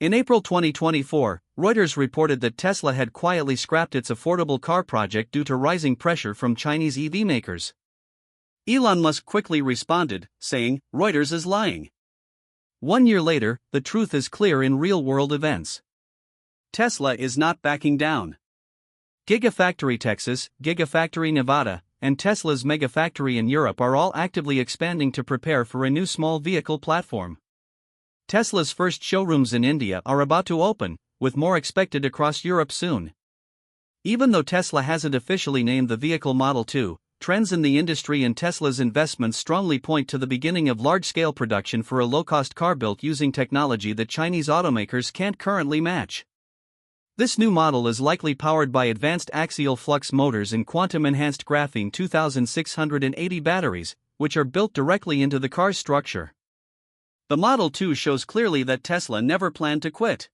In April 2024, Reuters reported that Tesla had quietly scrapped its affordable car project due to rising pressure from Chinese EV makers. Elon Musk quickly responded, saying, "Reuters is lying." 1 year later, the truth is clear in real-world events. Tesla is not backing down. Gigafactory Texas, Gigafactory Nevada, and Tesla's megafactory in Europe are all actively expanding to prepare for a new small vehicle platform. Tesla's first showrooms in India are about to open, with more expected across Europe soon. Even though Tesla hasn't officially named the vehicle Model 2, trends in the industry and Tesla's investments strongly point to the beginning of large-scale production for a low-cost car built using technology that Chinese automakers can't currently match. This new model is likely powered by advanced axial flux motors and quantum-enhanced graphene 2680 batteries, which are built directly into the car's structure. The Model 2 shows clearly that Tesla never planned to quit.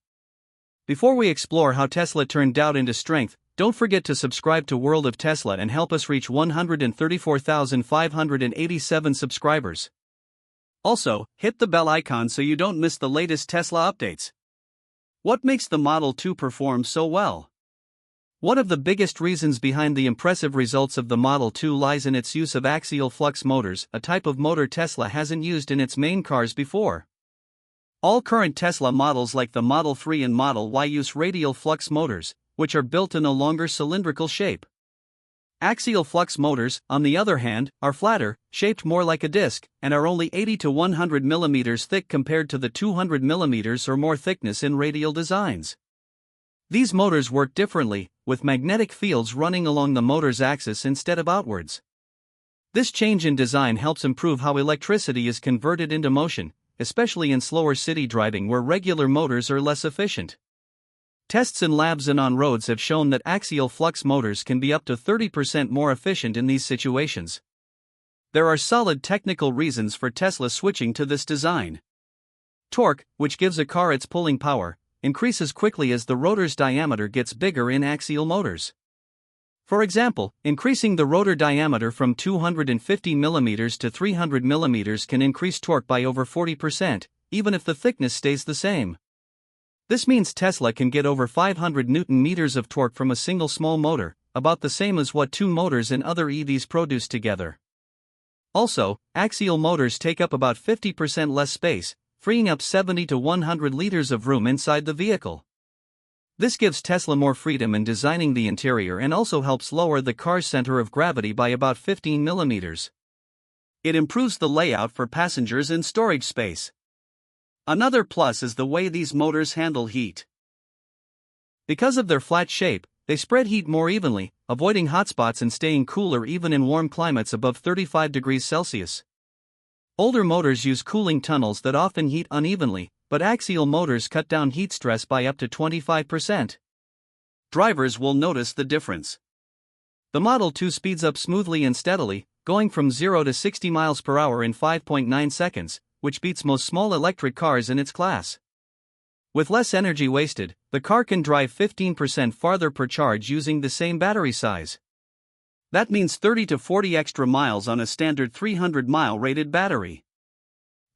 Before we explore how Tesla turned doubt into strength, don't forget to subscribe to World of Tesla and help us reach 134,587 subscribers. Also, hit the bell icon so you don't miss the latest Tesla updates. What makes the Model 2 perform so well? One of the biggest reasons behind the impressive results of the Model 2 lies in its use of axial flux motors, a type of motor Tesla hasn't used in its main cars before. All current Tesla models like the Model 3 and Model Y use radial flux motors, which are built in a longer cylindrical shape. Axial flux motors, on the other hand, are flatter, shaped more like a disc, and are only 80 to 100 mm thick compared to the 200 mm or more thickness in radial designs. These motors work differently, with magnetic fields running along the motor's axis instead of outwards. This change in design helps improve how electricity is converted into motion, especially in slower city driving where regular motors are less efficient. Tests in labs and on roads have shown that axial flux motors can be up to 30% more efficient in these situations. There are solid technical reasons for Tesla switching to this design. Torque, which gives a car its pulling power, increases quickly as the rotor's diameter gets bigger in axial motors. For example, increasing the rotor diameter from 250 mm to 300 mm can increase torque by over 40%, even if the thickness stays the same. This means Tesla can get over 500 Nm of torque from a single small motor, about the same as what two motors in other EVs produce together. Also, axial motors take up about 50% less space, freeing up 70 to 100 liters of room inside the vehicle. This gives Tesla more freedom in designing the interior and also helps lower the car's center of gravity by about 15 mm. It improves the layout for passengers and storage space. Another plus is the way these motors handle heat. Because of their flat shape, they spread heat more evenly, avoiding hotspots and staying cooler even in warm climates above 35 degrees Celsius. Older motors use cooling tunnels that often heat unevenly, but axial motors cut down heat stress by up to 25%. Drivers will notice the difference. The Model 2 speeds up smoothly and steadily, going from 0 to 60 miles per hour in 5.9 seconds, which beats most small electric cars in its class. With less energy wasted, the car can drive 15% farther per charge using the same battery size. That means 30 to 40 extra miles on a standard 300-mile rated battery.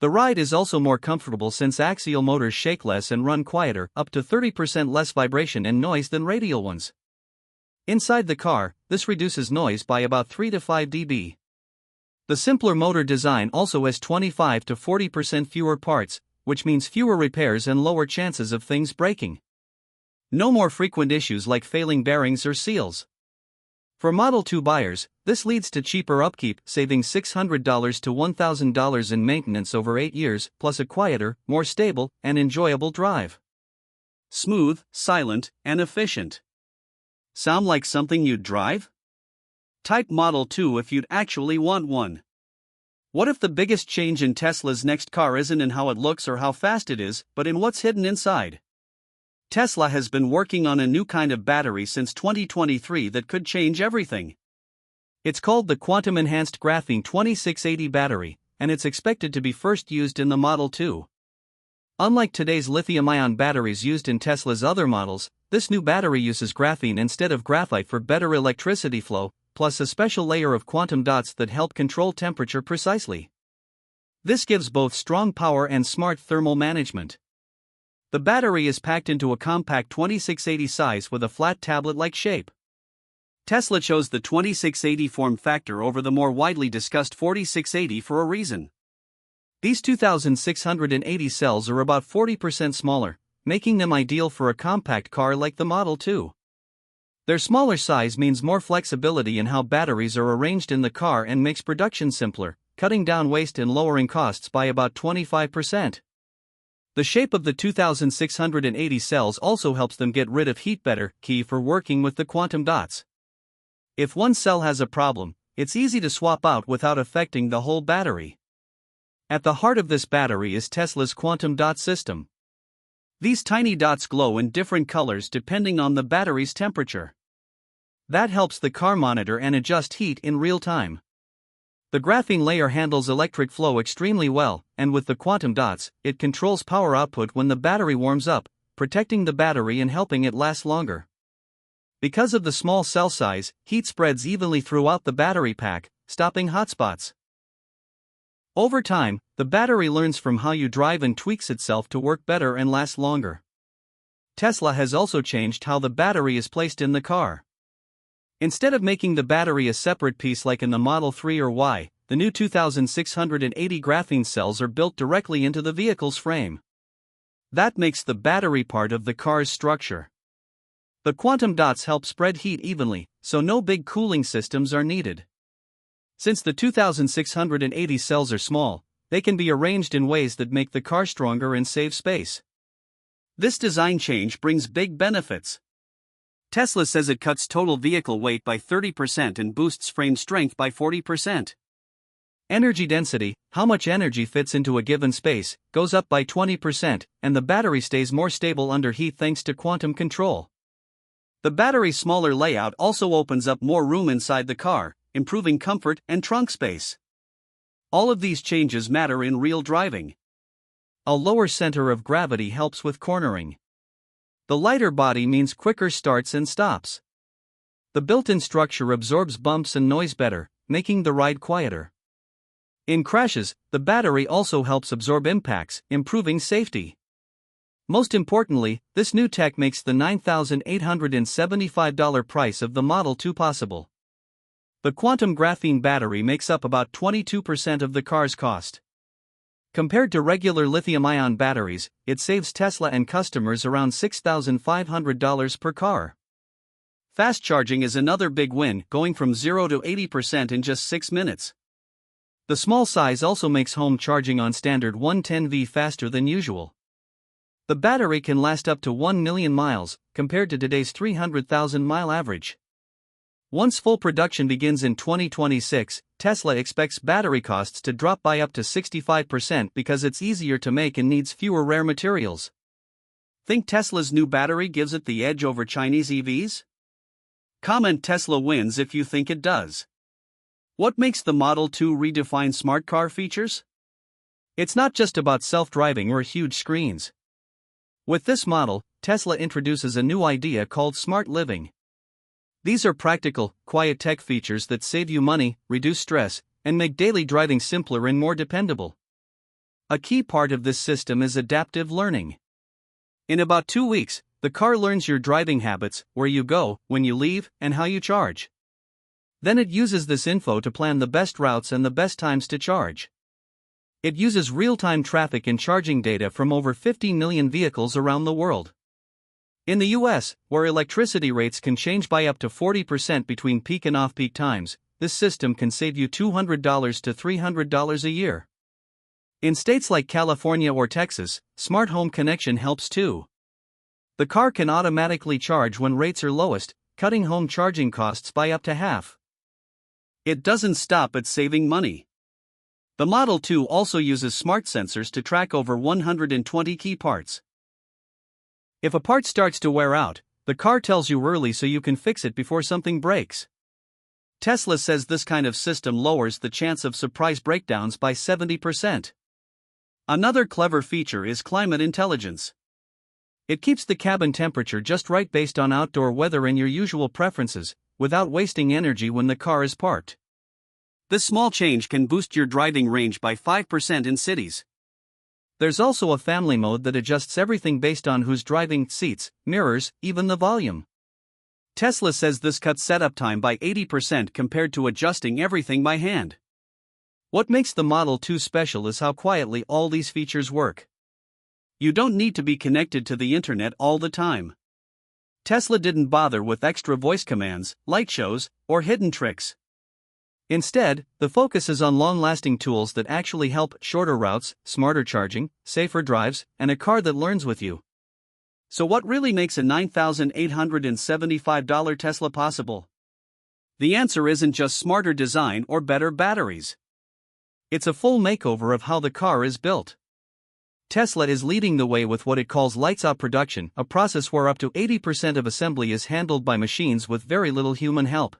The ride is also more comfortable since axial motors shake less and run quieter, up to 30% less vibration and noise than radial ones. Inside the car, this reduces noise by about 3 to 5 dB. The simpler motor design also has 25 to 40% fewer parts, which means fewer repairs and lower chances of things breaking. No more frequent issues like failing bearings or seals. For Model 2 buyers, this leads to cheaper upkeep, saving $600 to $1,000 in maintenance over 8 years, plus a quieter, more stable, and enjoyable drive. Smooth, silent, and efficient. Sound like something you'd drive? Type Model 2 if you'd actually want one. What if the biggest change in Tesla's next car isn't in how it looks or how fast it is, but in what's hidden inside? Tesla has been working on a new kind of battery since 2023 that could change everything. It's called the quantum-enhanced graphene 2680 battery, and it's expected to be first used in the Model 2. Unlike today's lithium-ion batteries used in Tesla's other models, this new battery uses graphene instead of graphite for better electricity flow, plus a special layer of quantum dots that help control temperature precisely. This gives both strong power and smart thermal management. The battery is packed into a compact 2680 size with a flat tablet-like shape. Tesla chose the 2680 form factor over the more widely discussed 4680 for a reason. These 2680 cells are about 40% smaller, making them ideal for a compact car like the Model 2. Their smaller size means more flexibility in how batteries are arranged in the car and makes production simpler, cutting down waste and lowering costs by about 25%. The shape of the 2680 cells also helps them get rid of heat better, key for working with the quantum dots. If one cell has a problem, it's easy to swap out without affecting the whole battery. At the heart of this battery is Tesla's quantum dot system. These tiny dots glow in different colors depending on the battery's temperature. That helps the car monitor and adjust heat in real time. The graphene layer handles electric flow extremely well, and with the quantum dots, it controls power output when the battery warms up, protecting the battery and helping it last longer. Because of the small cell size, heat spreads evenly throughout the battery pack, stopping hotspots. Over time, the battery learns from how you drive and tweaks itself to work better and last longer. Tesla has also changed how the battery is placed in the car. Instead of making the battery a separate piece like in the Model 3 or Y, the new 2680 graphene cells are built directly into the vehicle's frame. That makes the battery part of the car's structure. The quantum dots help spread heat evenly, so no big cooling systems are needed. Since the 2680 cells are small, they can be arranged in ways that make the car stronger and save space. This design change brings big benefits. Tesla says it cuts total vehicle weight by 30% and boosts frame strength by 40%. Energy density, how much energy fits into a given space, goes up by 20%, and the battery stays more stable under heat thanks to quantum control. The battery's smaller layout also opens up more room inside the car, improving comfort and trunk space. All of these changes matter in real driving. A lower center of gravity helps with cornering. The lighter body means quicker starts and stops. The built-in structure absorbs bumps and noise better, making the ride quieter. In crashes, the battery also helps absorb impacts, improving safety. Most importantly, this new tech makes the $9,875 price of the Model 2 possible. The quantum graphene battery makes up about 22% of the car's cost. Compared to regular lithium-ion batteries, it saves Tesla and customers around $6,500 per car. Fast charging is another big win, going from 0 to 80% in just 6 minutes. The small size also makes home charging on standard 110V faster than usual. The battery can last up to 1 million miles, compared to today's 300,000-mile average. Once full production begins in 2026, Tesla expects battery costs to drop by up to 65% because it's easier to make and needs fewer rare materials. Think Tesla's new battery gives it the edge over Chinese EVs? Comment Tesla wins if you think it does. What makes the Model 2 redefine smart car features? It's not just about self-driving or huge screens. With this model, Tesla introduces a new idea called smart living. These are practical, quiet tech features that save you money, reduce stress, and make daily driving simpler and more dependable. A key part of this system is adaptive learning. In about 2 weeks, the car learns your driving habits, where you go, when you leave, and how you charge. Then it uses this info to plan the best routes and the best times to charge. It uses real-time traffic and charging data from over 50 million vehicles around the world. In the US, where electricity rates can change by up to 40% between peak and off-peak times, this system can save you $200 to $300 a year. In states like California or Texas, smart home connection helps too. The car can automatically charge when rates are lowest, cutting home charging costs by up to half. It doesn't stop at saving money. The Model 2 also uses smart sensors to track over 120 key parts. If a part starts to wear out, the car tells you early so you can fix it before something breaks. Tesla says this kind of system lowers the chance of surprise breakdowns by 70%. Another clever feature is climate intelligence. It keeps the cabin temperature just right based on outdoor weather and your usual preferences, without wasting energy when the car is parked. This small change can boost your driving range by 5% in cities. There's also a family mode that adjusts everything based on who's driving, seats, mirrors, even the volume. Tesla says this cuts setup time by 80% compared to adjusting everything by hand. What makes the Model 2 special is how quietly all these features work. You don't need to be connected to the internet all the time. Tesla didn't bother with extra voice commands, light shows, or hidden tricks. Instead, the focus is on long-lasting tools that actually help: shorter routes, smarter charging, safer drives, and a car that learns with you. So what really makes a $9,875 Tesla possible? The answer isn't just smarter design or better batteries. It's a full makeover of how the car is built. Tesla is leading the way with what it calls lights-out production, a process where up to 80% of assembly is handled by machines with very little human help.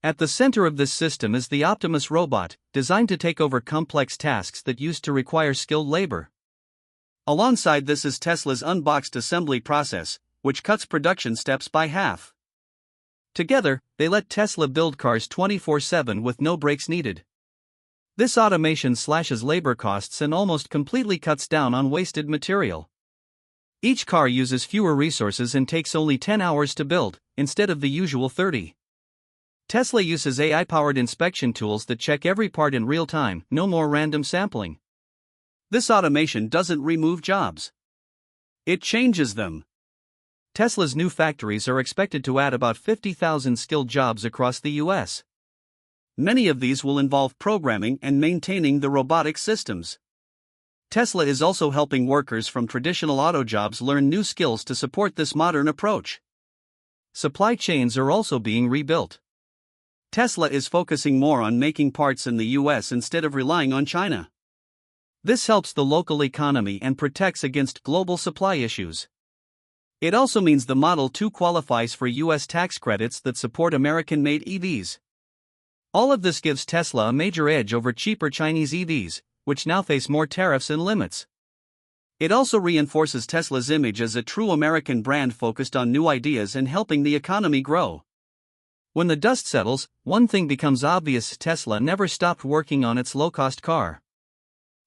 At the center of this system is the Optimus robot, designed to take over complex tasks that used to require skilled labor. Alongside this is Tesla's unboxed assembly process, which cuts production steps by half. Together, they let Tesla build cars 24/7 with no breaks needed. This automation slashes labor costs and almost completely cuts down on wasted material. Each car uses fewer resources and takes only 10 hours to build, instead of the usual 30. Tesla uses AI-powered inspection tools that check every part in real time, no more random sampling. This automation doesn't remove jobs. It changes them. Tesla's new factories are expected to add about 50,000 skilled jobs across the US. Many of these will involve programming and maintaining the robotic systems. Tesla is also helping workers from traditional auto jobs learn new skills to support this modern approach. Supply chains are also being rebuilt. Tesla is focusing more on making parts in the US instead of relying on China. This helps the local economy and protects against global supply issues. It also means the Model 2 qualifies for US tax credits that support American-made EVs. All of this gives Tesla a major edge over cheaper Chinese EVs, which now face more tariffs and limits. It also reinforces Tesla's image as a true American brand focused on new ideas and helping the economy grow. When the dust settles, one thing becomes obvious: Tesla never stopped working on its low-cost car.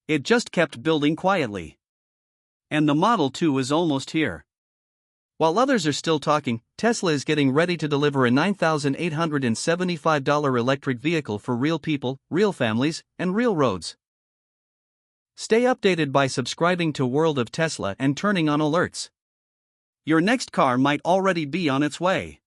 It just kept building quietly. And the Model 2 is almost here. While others are still talking, Tesla is getting ready to deliver a $9,875 electric vehicle for real people, real families, and real roads. Stay updated by subscribing to World of Tesla and turning on alerts. Your next car might already be on its way.